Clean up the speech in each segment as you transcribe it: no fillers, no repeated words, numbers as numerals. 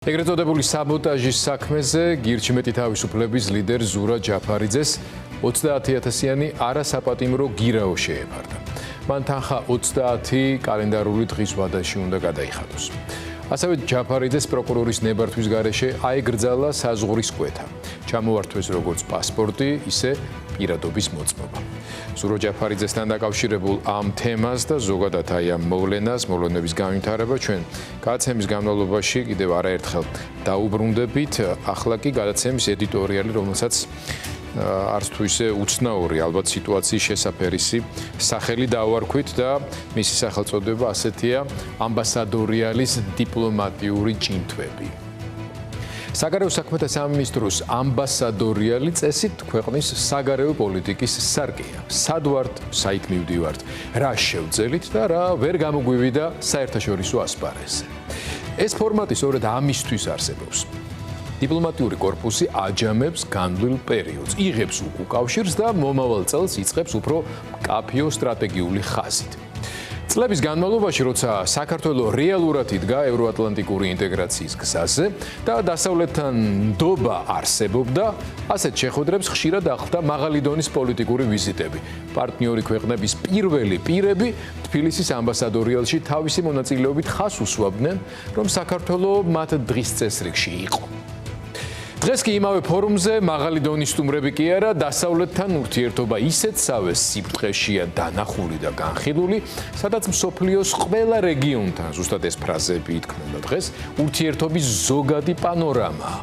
ეგრეთ წოდებული საბოტაჟის საქმეზე გირჩმეტი თავისუფლების ლიდერ ზურა ჯაფარიძეს 30,000-იანი არასაპატიმრო გირაო შეეფარდა. მან თანხა 30 კალენდარული დღის ვადაში უნდა გადაიხადოს. ასევე ჯაფარიძეს პროკურორის ნებართვის გარეშე აეგრძალა საზღვრის კვეთა. ჩამოართვეს როგორც პასპორტი, ისე პირადობის მოწმობა. ზურა ჯაფარიძესთან დაკავშირებულ ამ თემას და ზოგადად ამ მოვლენების განვითარება ჩვენ გადაცემის განმავლობაში კიდევ არაერთხელ დაუბრუნდებით. ახლა კი გადაცემის ედიტორიალი, რომელსაც არც თუ ისე უცნაური ალბათ სიტუაციის შესაფერისი სახელი დავარქვით და მისი სახელწოდება ასეთია: ამბასადორიალის დიპლომატიური ჭინთვები. საგარეო საქმეთა სამინისტროს ამბასადორიალი წესით ქვეყნის საგარეო პოლიტიკის სარკეა. სად ვართ, საით მივდივართ, რა შევძელით და რა ვერ გამოგვივიდა საერთაშორისო ასპარეზზე. ეს ფორმატი სწორედ ამისთვის არსებობს. დიპლომატიური კორპუსი აჯამებს განვლილ პერიოდს, იღებს უკავშირს და მომავალ წელს იწყებს უფრო მკაფიო სტრატეგიული ხაზით. წლების განმავლობაში, როცა საქართველოს რეალურად იდგა ევროატლანტიკური ინტეგრაციის გზაზე და დასავლეთთან ნდობა არსებობდა, ასეთ შეხვედრებს ხშირად ახლდა მაღალი დონის პოლიტიკური ვიზიტები. პარტნიორი ქვეყნების პირველი პირები თბილისის ამბასადორიალში თავისი მონაწილეობით ხაზს უსვამდნენ, რომ საქართველოს მათ დღის წესრიგში იყო. დღეს კი იმავე ფორუმზე მაღალი დონის სტუმრები კი არა, დასავლეთთან ურთიერთობა ისეთსავე სიბრტყეშია დანახული და განხილული, სადაც მსოფლიოს ყველა რეგიონთან, ზუსტად ეს ფრაზები ითქმება დღეს, ურთიერთობის ზოგადი პანორამაა.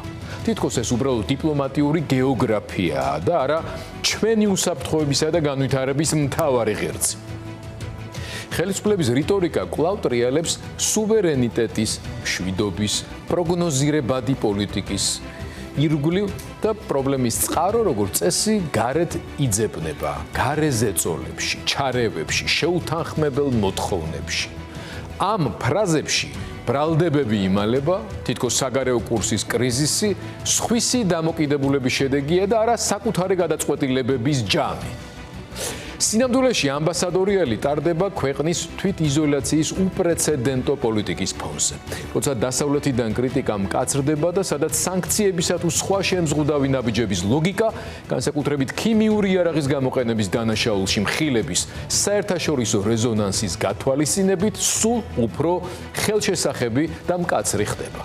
თითქოს ეს უბრალოდ დიპლომატიური გეოგრაფიაა და არა ჩვენი უსაფრთხოებისა და განვითარების მთავარი ღერძი. ხელისუფლების რიტორიკა კვლავ ტრიალებს სუვერენიტეტის, მშვიდობის, პროგნოზირებადი პოლიტიკის ირგვლივ და პრობლემის წყარო, როგორც წესი, გარეთ იძებნება, გარეზე წოლებში, ჩარევებში, შეუთანხმებელ მოთხოვნებში. ამ ფრაზებში ბრალდებები იმალება, თითქოს საგარეო კურსის კრიზისი, სხვისი დამოკიდებულების შედეგია და არა საკუთარი გადაწყვეტილებების ჯამი. სინამდვილეში ამბასადორიალი ტარდება ქვეყნის თვითიზოლაციის უპრეცედენტო პოლიტიკის ფონზე. როცა დასავლეთიდან კრიტიკა მკაცრდება და სადაც სანქციებისა თუ სხვა შემზღუდავი ნაბიჯების ლოგიკა, განსაკუთრებით ქიმიური იარაღის გამოყენების დანაშაულში მხილების საერთაშორისო რეზონანსის გათვალისწინებით სულ უფრო ხელშესახები და მკაცრი ხდება.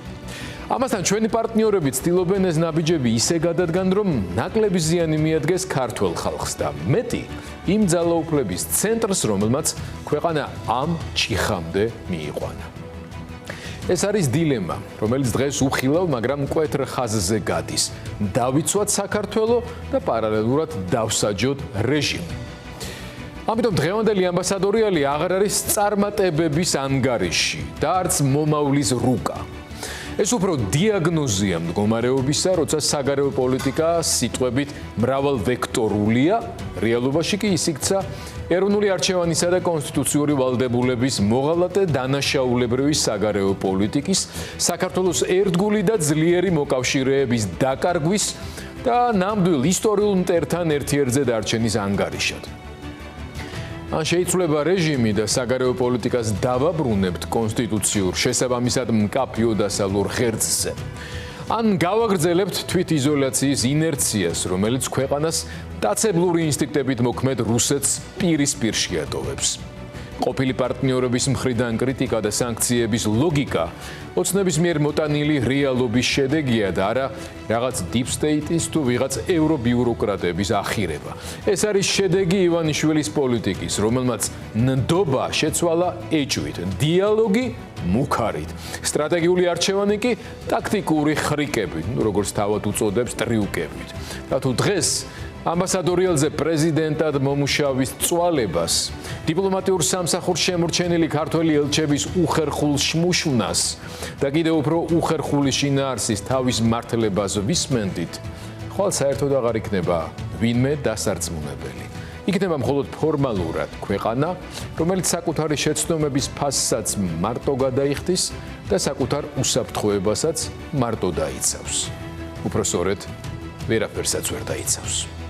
ამასთან ჩვენი პარტნიორები ცდილობენ ეს ნაბიჯები ისე გადადგან, რომ ნაკლები ზიანი მიადგეს ქართველ ხალხს და მეტი იმ ძალაუფლების ცენტრს, რომელმაც ქვეყანა ამ ჭიხამდე მიიყვანა. ეს არის დილემა, რომელიც დღეს უხილავ, მაგრამ მკვეთრ ხაზზე გადის. დავიცვათ საქართველო და პარალელურად დავსაჯოთ რეჟიმი. ამიტომ დღევანდელი ამბასადორიალი აღარ არის წარმატებების ანგარიში და არც მომავლის რუკა. ეს უფრო დიაგნოზია მდგომარეობისა, როცა საგარეო პოლიტიკა სიტყვებით მრავალვექტორულია, რეალობაში კი ის იქცა ეროვნული არჩევანისა და კონსტიტუციური ვალდებულების მოღალატე დანაშაულებრივი საგარეო პოლიტიკის, საქართველოს ერთგული და ძლიერი მოკავშირეების დაკარგვის და ნამდვილ ისტორიულ მტერთან ერთიერთზე დარჩენის ანგარიშად. ან შეიცვლება რეჟიმი და საგარეო პოლიტიკას დავაბრუნებთ კონსტიტუციურ შესაბამისად მკაფიო დასავლურ ღერძზე. ან გავაგრძელებთ თვითიზოლაციის ინერციას, რომელიც ქვეყანას დაცებლური ინსტინქტებით მოქმედ რუსეთს პირისპირ შეატოვებს. ყოფილი პარტნიორების მხრიდან კრიტიკა და სანქციების ლოგიკა ოცნების მიერ მოტანილი რეალობის შედეგია და არა რაღაც deep state-ის თუ ვიღაც ევრობიუროკრატების ახირება. ეს არის შედეგი ივანიშვილის პოლიტიკის, რომელმაც ნდობა შეცვალა ეჭვით, დიალოგი მუქარით, სტრატეგიული არჩევანი კი ტაქტიკური ხრიკებით, როგორც თავად უწოდებს ტრიუკებით. და თუ დღეს ამბასადორიალზე პრეზიდენტად მომუშავის წვალებას, დიპლომატიურ სამსახურს შემორჩენილი ქართველი ელჩების უხერხულ შმუშვნას და კიდევ უფრო უხერხული შინაარსის თავის მართლებას ვისმენდით, ხვალ საერთოდ აღარ იქნება ვინმე დასარწმუნებელი. იქნება მხოლოდ ფორმალურად ქვეყანა, რომელიც საკუთარი შეცდომების ფასსაც მარტო გადაიხდის და საკუთარ უსაფრთხოებასაც მარტო დაიცავს. უფრო სწორედ, ვერაფერსაც ვერ დაიცავს.